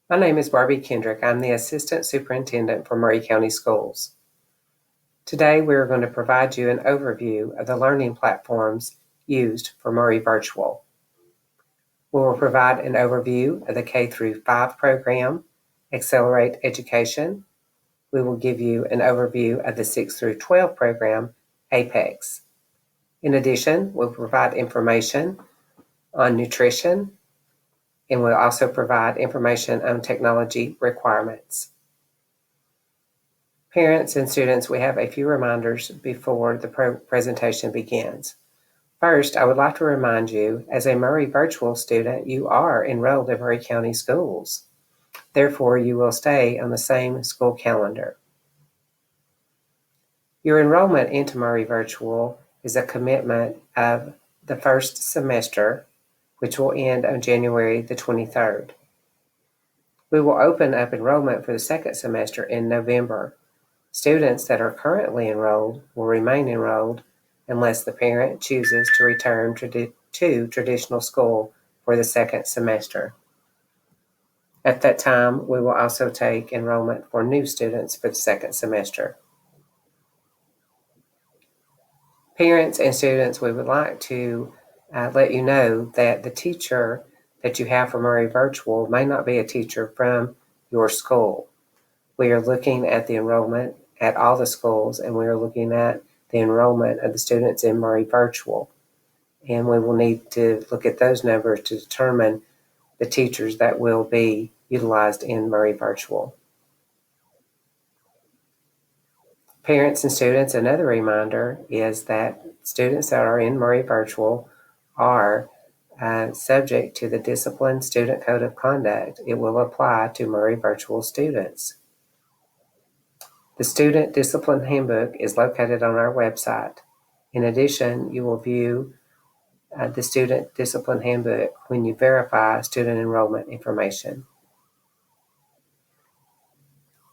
My name is Barbie Kendrick. I'm the Assistant Superintendent for Maury County Schools. Today, we are going to provide you an overview of the learning platforms used for Maury Virtual. We will provide an overview of the K through 5 program, Accelerate Education. We will give you an overview of the 6 through 12 program, Apex. In addition, we'll provide information on nutrition, and we'll also provide information on technology requirements. Parents and students, we have a few reminders before the presentation begins. First, I would like to remind you, as a Maury Virtual student, you are enrolled in Maury County Schools. Therefore, you will stay on the same school calendar. Your enrollment into Maury Virtual is a commitment of the first semester, which will end on January the 23rd. We will open up enrollment for the second semester in November. Students that are currently enrolled will remain enrolled unless the parent chooses to return to traditional school for the second semester. At that time, we will also take enrollment for new students for the second semester. Parents and students, we would like to let you know that the teacher that you have for Maury Virtual may not be a teacher from your school. We are looking at the enrollment at all the schools, and we are looking at the enrollment of the students in Maury Virtual. And we will need to look at those numbers to determine the teachers that will be utilized in Maury Virtual. Parents and students, another reminder is that students that are in Maury Virtual are subject to the Discipline Student Code of Conduct. It will apply to Maury Virtual students. The Student Discipline Handbook is located on our website. In addition, you will view the Student Discipline Handbook when you verify student enrollment information.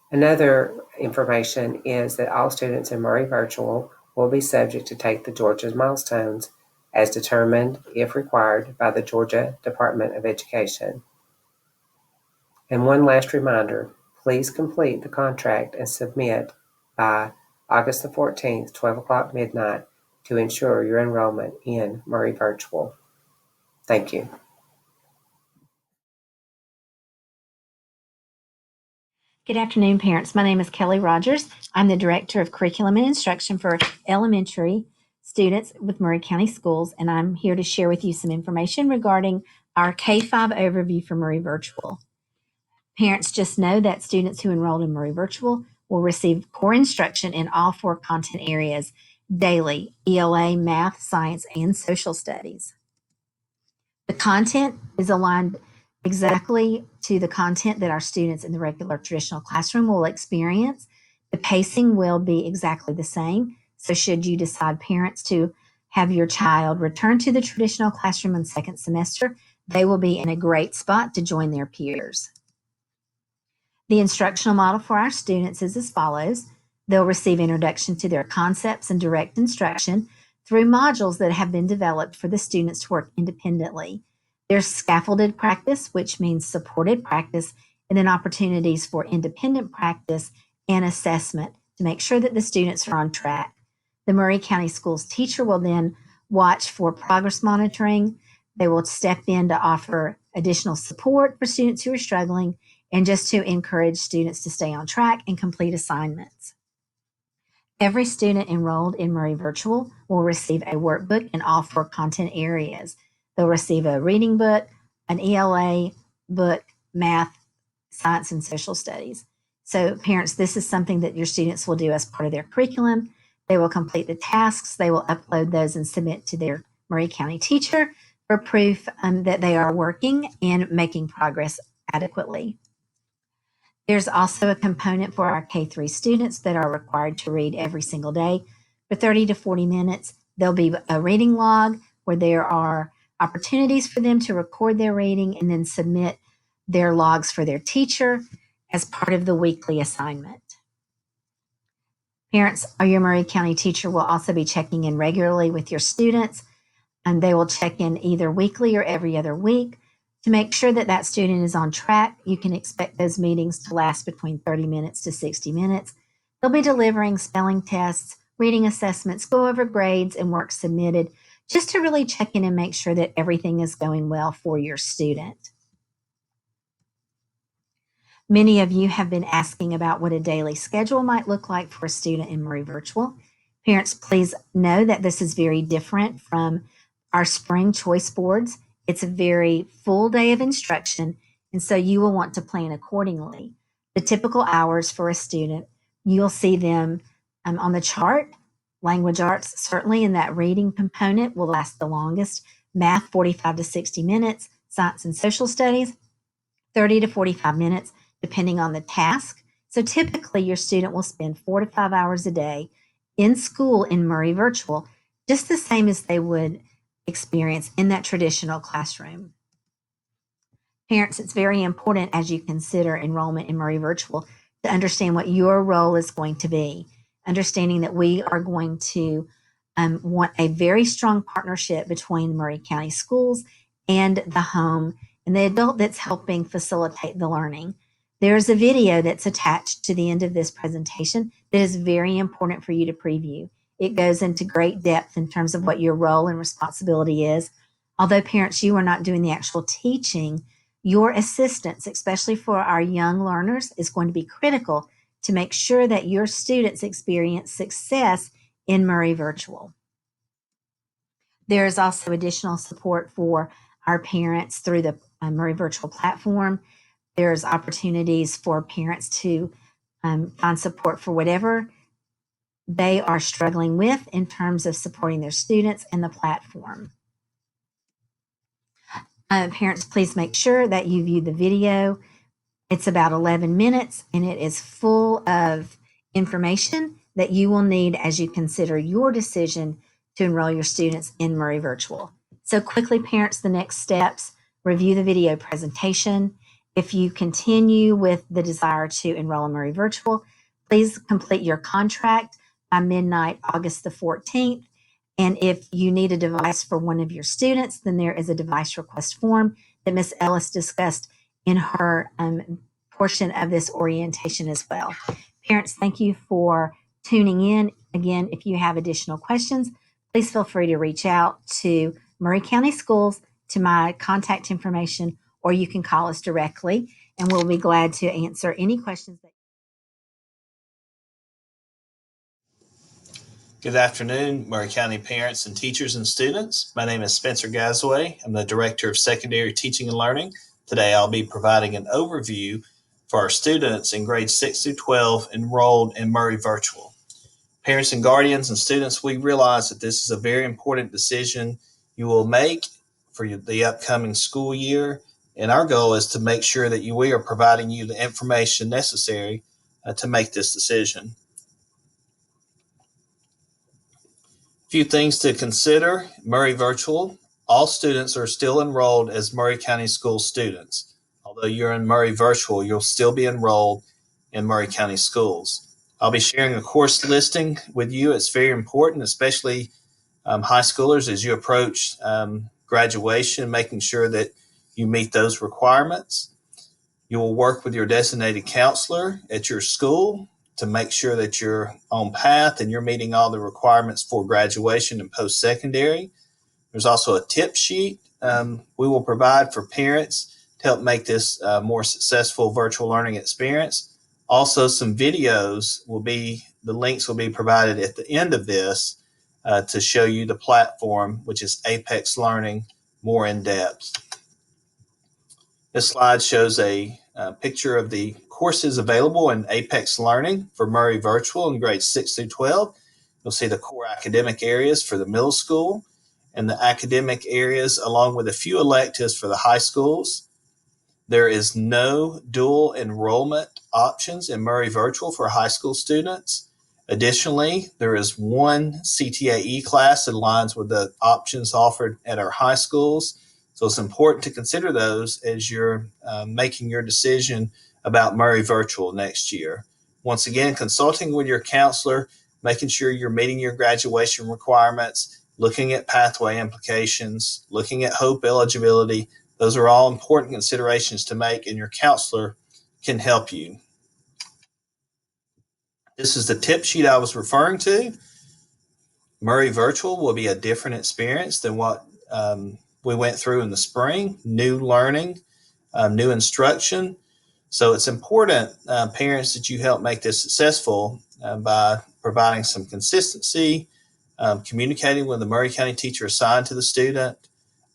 Another information is that all students in Maury Virtual will be subject to take the Georgia milestones as determined, if required, by the Georgia Department of Education. And one last reminder, please complete the contract and submit by August the 14th, 12 o'clock midnight, to ensure your enrollment in Maury Virtual. Thank you. Good afternoon, parents. My name is Kelly Rogers. I'm the Director of Curriculum and Instruction for elementary students with Maury County Schools, and I'm here to share with you some information regarding our K-5 overview for Maury Virtual. Parents, just know that students who enrolled in Maury Virtual will receive core instruction in all 4 content areas daily: ELA, math, science, and social studies. The content is aligned exactly to the content that our students in the regular traditional classroom will experience. The pacing will be exactly the same. So should you decide, parents, to have your child return to the traditional classroom in second semester, they will be in a great spot to join their peers. The instructional model for our students is as follows. They'll receive introduction to their concepts and direct instruction through modules that have been developed for the students to work independently. There's scaffolded practice, which means supported practice, and then opportunities for independent practice and assessment to make sure that the students are on track. The Maury County Schools teacher will then watch for progress monitoring. They will step in to offer additional support for students who are struggling and just to encourage students to stay on track and complete assignments. Every student enrolled in Maury Virtual will receive a workbook in all 4 content areas. They'll receive a reading book, an ELA book, math, science, and social studies. So parents, this is something that your students will do as part of their curriculum. They will complete the tasks. They will upload those and submit to their Maury County teacher for proof that they are working and making progress adequately. There's also a component for our K3 students that are required to read every single day for 30 to 40 minutes. There'll be a reading log where there are opportunities for them to record their reading and then submit their logs for their teacher as part of the weekly assignment. Parents, or your Maury County teacher will also be checking in regularly with your students, and they will check in either weekly or every other week To make sure that that student is on track, you can expect those meetings to last between 30 minutes to 60 minutes. They'll be delivering spelling tests, reading assessments, go over grades and work submitted, just to really check in and make sure that everything is going well for your student. Many of you have been asking about what a daily schedule might look like for a student in Murray Virtual. Parents, please know that this is very different from our spring choice boards. It's a very full day of instruction, and so you will want to plan accordingly. The typical hours for a student, you'll see them on the chart. Language arts, certainly in that reading component, will last the longest. Math, 45 to 60 minutes. Science and social studies, 30 to 45 minutes, depending on the task. So typically, your student will spend 4 to 5 hours a day in school in Murray Virtual, just the same as they would experience in that traditional classroom. Parents, it's very important as you consider enrollment in Murray Virtual to understand what your role is going to be, understanding that we are going to want a very strong partnership between Murray County Schools and the home and the adult that's helping facilitate the learning. There's a video that's attached to the end of this presentation that is very important for you to preview. It goes into great depth in terms of what your role and responsibility is. Although parents, you are not doing the actual teaching, your assistance, especially for our young learners, is going to be critical to make sure that your students experience success in Murray Virtual. There is also additional support for our parents through the Murray Virtual platform. There's opportunities for parents to find support for whatever they are struggling with in terms of supporting their students and the platform. Parents, please make sure that you view the video. It's about 11 minutes and it is full of information that you will need as you consider your decision to enroll your students in Murray Virtual. So quickly, parents, the next steps: review the video presentation. If you continue with the desire to enroll in Murray Virtual, please complete your contract by midnight, August the 14th. And if you need a device for one of your students, then there is a device request form that Ms. Ellis discussed in her portion of this orientation as well. Parents, thank you for tuning in. Again, if you have additional questions, please feel free to reach out to Murray County Schools, to my contact information, or you can call us directly, and we'll be glad to answer any questions that. Good afternoon, Murray County parents and teachers and students. My name is Spencer Gazaway. I'm the Director of Secondary Teaching and Learning. Today I'll be providing an overview for our students in grades 6 through 12 enrolled in Murray Virtual. Parents and guardians and students, we realize that this is a very important decision you will make for the upcoming school year, and our goal is to make sure that we are providing you the information necessary to make this decision. Few things to consider. Murray Virtual, all students are still enrolled as Murray County School students. Although you're in Murray Virtual, you'll still be enrolled in Murray County Schools. I'll be sharing a course listing with you. It's very important, especially high schoolers, as you approach graduation, making sure that you meet those requirements. You will work with your designated counselor at your school to make sure that you're on path and you're meeting all the requirements for graduation and post-secondary. There's also a tip sheet we will provide for parents to help make this a more successful virtual learning experience. Also, some videos the links will be provided at the end of this to show you the platform, which is Apex Learning, more in depth. This slide shows a picture of the courses available in Apex Learning for Murray Virtual in grades 6 through 12. You'll see the core academic areas for the middle school and the academic areas along with a few electives for the high schools. There is no dual enrollment options in Murray Virtual for high school students. Additionally, there is one CTAE class that aligns with the options offered at our high schools. So it's important to consider those as you're making your decision about Murray Virtual next year. Once again, consulting with your counselor, making sure you're meeting your graduation requirements, looking at pathway implications, looking at HOPE eligibility. Those are all important considerations to make, and your counselor can help you. This is the tip sheet I was referring to. Murray Virtual will be a different experience than what we went through in the spring. New learning, new instruction. So it's important, parents, that you help make this successful by providing some consistency, communicating with the Murray County teacher assigned to the student,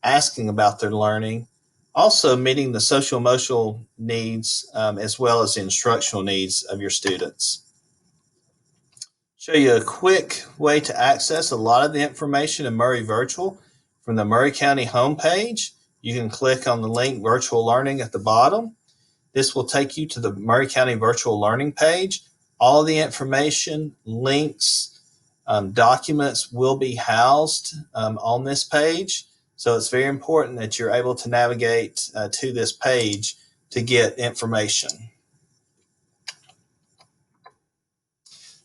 asking about their learning, also meeting the social emotional needs as well as the instructional needs of your students. Show you a quick way to access a lot of the information in Murray Virtual from the Murray County homepage. You can click on the link Virtual Learning at the bottom. This will take you to the Murray County Virtual Learning page. All of the information, links, documents will be housed on this page. So it's very important that you're able to navigate to this page to get information.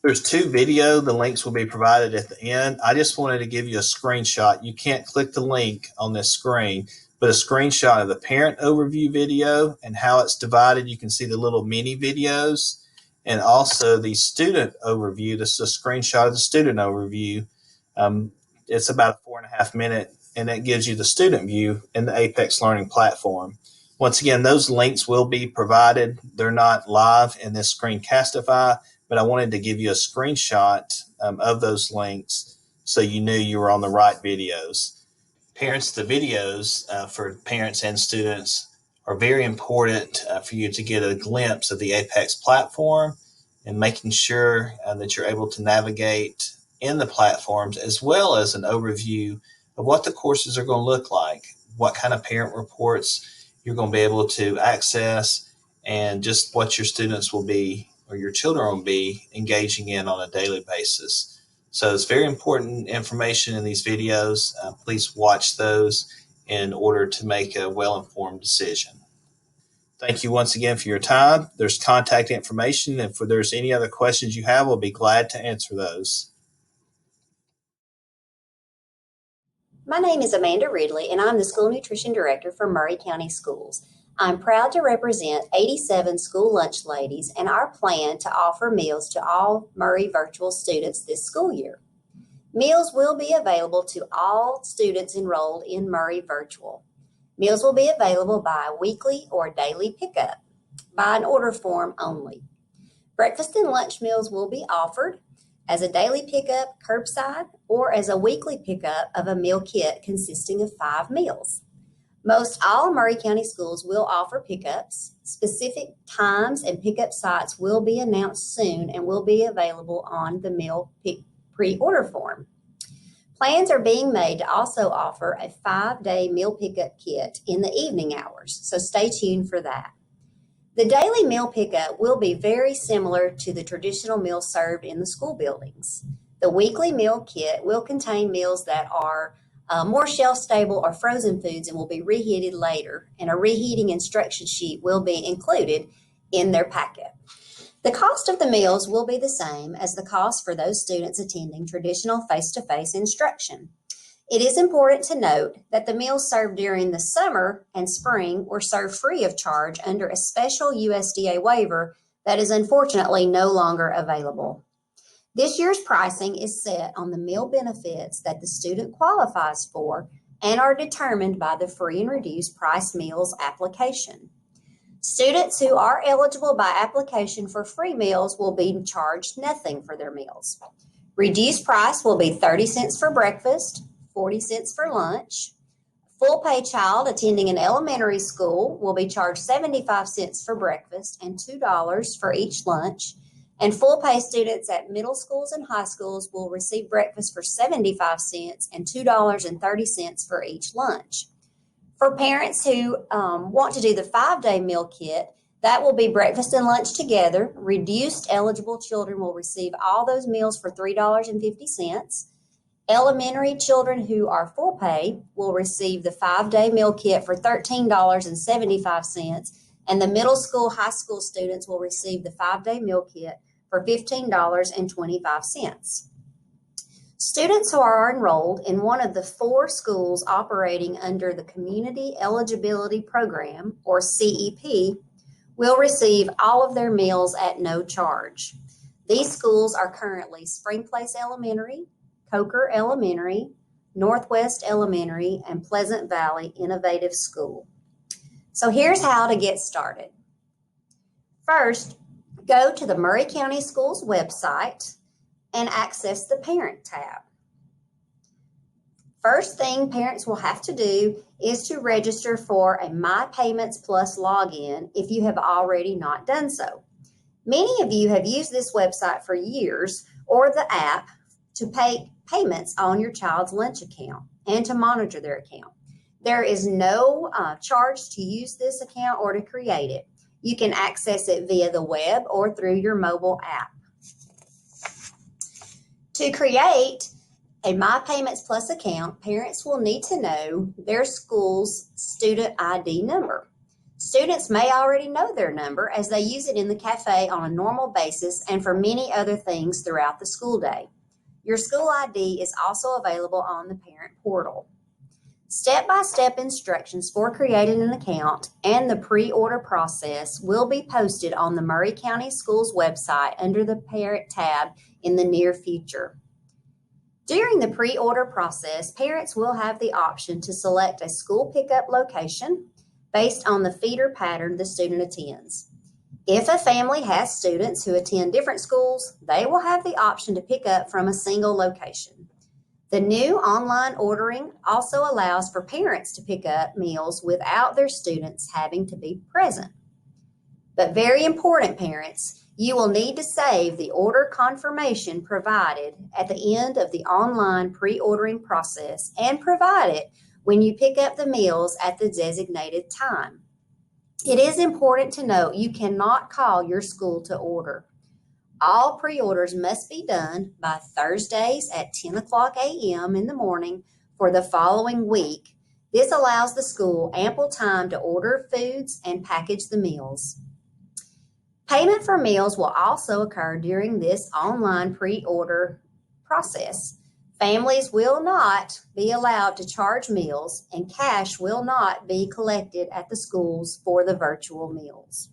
There's 2 video. The links will be provided at the end. I just wanted to give you a screenshot. You can't click the link on this screen, but a screenshot of the parent overview video and how it's divided. You can see the little mini videos, and also the student overview. This is a screenshot of the student overview. It's about a 4.5 minute, and it gives you the student view in the Apex Learning platform. Once again, those links will be provided. They're not live in this Screencastify, but I wanted to give you a screenshot of those links so you knew you were on the right videos. Parents, the videos for parents and students are very important for you to get a glimpse of the Apex platform and making sure that you're able to navigate in the platforms, as well as an overview of what the courses are going to look like, what kind of parent reports you're going to be able to access, and just what your students will be, or your children will be, engaging in on a daily basis. So it's very important information in these videos. Please watch those in order to make a well-informed decision. Thank you once again for your time. There's contact information. If there's any other questions you have, we'll be glad to answer those. My name is Amanda Ridley, and I'm the School Nutrition Director for Murray County Schools. I'm proud to represent 87 school lunch ladies and our plan to offer meals to all Murray Virtual students this school year. Meals will be available to all students enrolled in Murray Virtual. Meals will be available by weekly or daily pickup, by an order form only. Breakfast and lunch meals will be offered as a daily pickup curbside or as a weekly pickup of a meal kit consisting of 5 meals. Most all Murray County schools will offer pickups. Specific times and pickup sites will be announced soon and will be available on the meal pre-order form. Plans are being made to also offer a 5-day meal pickup kit in the evening hours, so stay tuned for that. The daily meal pickup will be very similar to the traditional meals served in the school buildings. The weekly meal kit will contain meals that are more shelf-stable or frozen foods and will be reheated later, and a reheating instruction sheet will be included in their packet. The cost of the meals will be the same as the cost for those students attending traditional face-to-face instruction. It is important to note that the meals served during the summer and spring were served free of charge under a special USDA waiver that is unfortunately no longer available. This year's pricing is set on the meal benefits that the student qualifies for and are determined by the free and reduced price meals application. Students who are eligible by application for free meals will be charged nothing for their meals. Reduced price will be 30 cents for breakfast, 40 cents for lunch. Full pay child attending an elementary school will be charged 75 cents for breakfast and $2 for each lunch. And full pay students at middle schools and high schools will receive breakfast for 75 cents and $2.30 for each lunch. For parents who want to do the 5-day meal kit, that will be breakfast and lunch together. Reduced eligible children will receive all those meals for $3.50. Elementary children who are full pay will receive the 5-day meal kit for $13.75, and the middle school, high school students will receive the 5-day meal kit for $15.25. Students who are enrolled in one of the 4 schools operating under the Community Eligibility Program, or CEP, will receive all of their meals at no charge. These schools are currently Spring Place Elementary, Coker Elementary, Northwest Elementary, and Pleasant Valley Innovative School. So here's how to get started. First, go to the Maury County Schools website and access the Parent tab. First thing parents will have to do is to register for a My Payments Plus login if you have already not done so. Many of you have used this website for years or the app to pay payments on your child's lunch account and to monitor their account. There is no charge to use this account or to create it. You can access it via the web or through your mobile app. To create a My Payments Plus account, parents will need to know their school's student ID number. Students may already know their number as they use it in the cafe on a normal basis and for many other things throughout the school day. Your school ID is also available on the parent portal. Step-by-step instructions for creating an account and the pre-order process will be posted on the Maury County Schools website under the Parent tab in the near future. During the pre-order process, parents will have the option to select a school pickup location based on the feeder pattern the student attends. If a family has students who attend different schools, they will have the option to pick up from a single location. The new online ordering also allows for parents to pick up meals without their students having to be present. But very important, parents, you will need to save the order confirmation provided at the end of the online pre-ordering process and provide it when you pick up the meals at the designated time. It is important to note you cannot call your school to order. All pre-orders must be done by Thursdays at 10 o'clock a.m. in the morning for the following week. This allows the school ample time to order foods and package the meals. Payment for meals will also occur during this online pre-order process. Families will not be allowed to charge meals, and cash will not be collected at the schools for the virtual meals.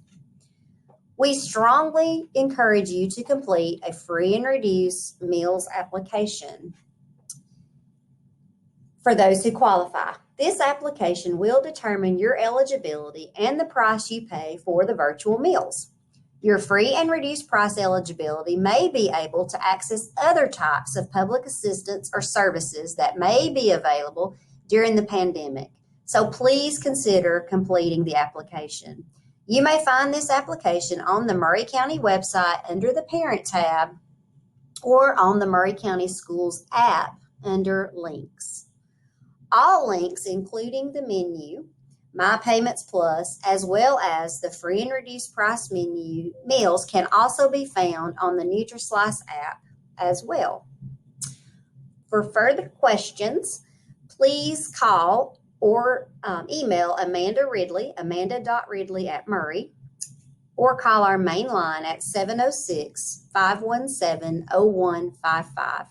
We strongly encourage you to complete a free and reduced meals application for those who qualify. This application will determine your eligibility and the price you pay for the virtual meals. Your free and reduced price eligibility may be able to access other types of public assistance or services that may be available during the pandemic. So please consider completing the application. You may find this application on the Maury County website under the Parent tab or on the Maury County Schools app under Links. All links, including the menu, My Payments Plus, as well as the free and reduced price menu meals, can also be found on the NutriSlice app as well. For further questions, please call or email Amanda Ridley, amanda.ridley@Maury, or call our main line at 706-517-0155.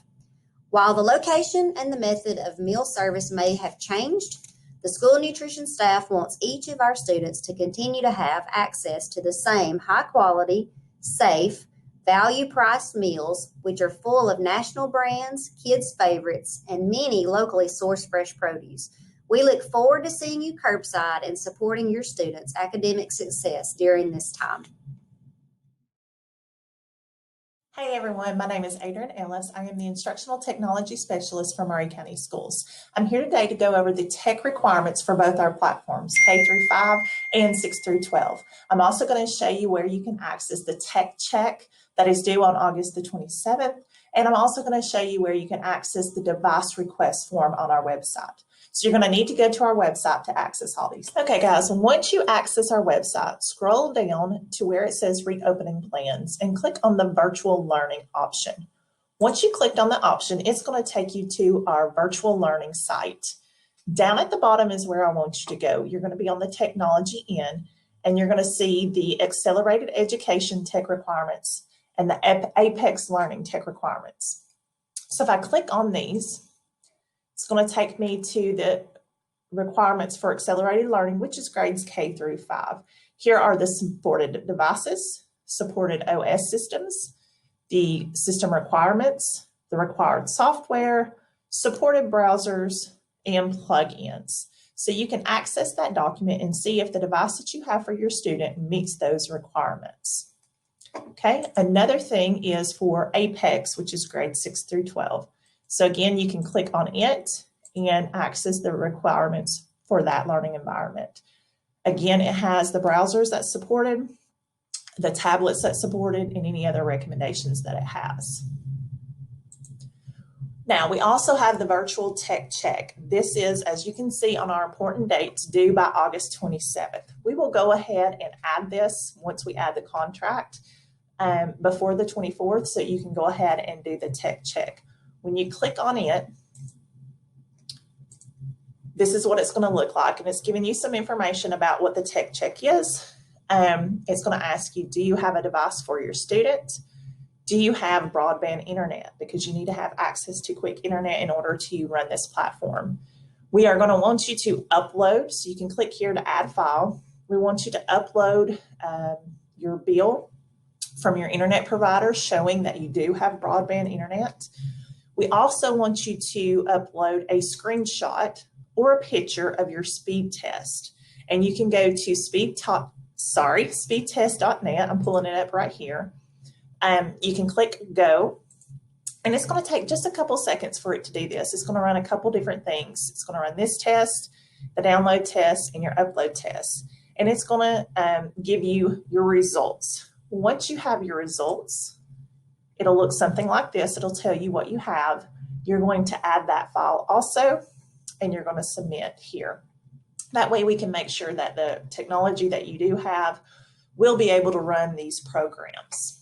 While the location and the method of meal service may have changed, the school nutrition staff wants each of our students to continue to have access to the same high-quality, safe, value-priced meals, which are full of national brands, kids' favorites, and many locally sourced fresh produce. We look forward to seeing you curbside and supporting your students' academic success during this time. Hey everyone, my name is Adrienne Ellis. I am the Instructional Technology Specialist for Maury County Schools. I'm here today to go over the tech requirements for both our platforms, K through 5 and 6 through 12. I'm also going to show you where you can access the tech check that is due on August the 27th. And I'm also going to show you where you can access the device request form on our website. So you're going to need to go to our website to access all these. Okay, guys, once you access our website, scroll down to where it says Reopening Plans and click on the Virtual Learning option. Once you clicked on the option, it's going to take you to our virtual learning site. Down at the bottom is where I want you to go. You're going to be on the technology end, and you're going to see the Accelerated Education Tech Requirements and the Apex Learning Tech Requirements. So if I click on these, it's going to take me to the requirements for accelerated learning, which is grades K through 5. Here are the supported devices, supported OS systems, the system requirements, the required software, supported browsers, and plugins. So you can access that document and see if the device that you have for your student meets those requirements. Okay, another thing is for Apex, which is grades 6 through 12. So again, you can click on it and access the requirements for that learning environment. Again, it has the browsers that's supported, the tablets that's supported, and any other recommendations that it has. Now, we also have the virtual tech check. This is, as you can see on our important dates, due by August 27th. We will go ahead and add this once we add the contract before the 24th, so you can go ahead and do the tech check. When you click on it, this is what it's going to look like, and it's giving you some information about what the tech check is. It's going to ask you, do you have a device for your student? Do you have broadband internet? Because you need to have access to quick internet in order to run this platform. We are going to want you to upload, so you can click here to add file. We want you to upload your bill from your internet provider showing that you do have broadband internet. We also want you to upload a screenshot or a picture of your speed test. And you can go to speedtest.net. I'm pulling it up right here. You can click go, and it's going to take just a couple seconds for it to do this. It's going to run a couple different things. It's going to run this test, the download test, and your upload test. And it's going to give you your results. Once you have your results, it'll look something like this. It'll tell you what you have. You're going to add that file also, and you're going to submit here. That way we can make sure that the technology that you do have will be able to run these programs.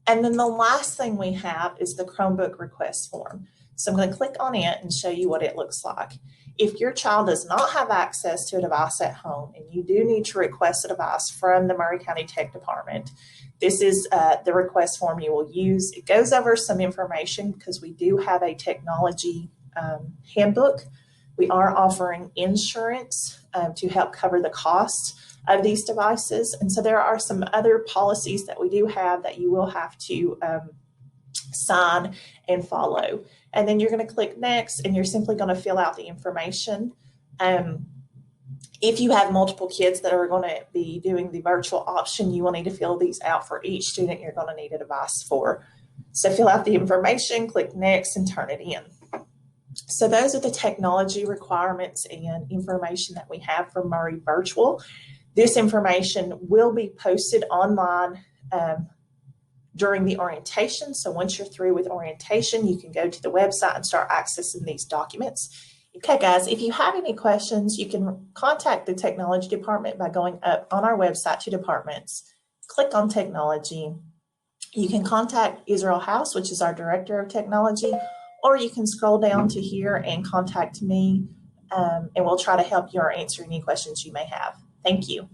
And then the last thing we have is the Chromebook request form. So I'm going to click on it and show you what it looks like. If your child does not have access to a device at home and you do need to request a device from the Maury County Tech Department, this is the request form you will use. It goes over some information because we do have a technology handbook. We are offering insurance to help cover the cost of these devices. And so there are some other policies that we do have that you will have to sign and follow. And then you're going to click next, and you're simply going to fill out the information. If you have multiple kids that are going to be doing the virtual option, you will need to fill these out for each student you're going to need a device for. So fill out the information, click next, and turn it in. So those are the technology requirements and information that we have for Maury Virtual. This information will be posted online during the orientation. So once you're through with orientation, you can go to the website and start accessing these documents. Okay, guys, if you have any questions, you can contact the technology department by going up on our website to departments, click on technology. You can contact Israel House, which is our director of technology, or you can scroll down to here and contact me, and we'll try to help you or answer any questions you may have. Thank you.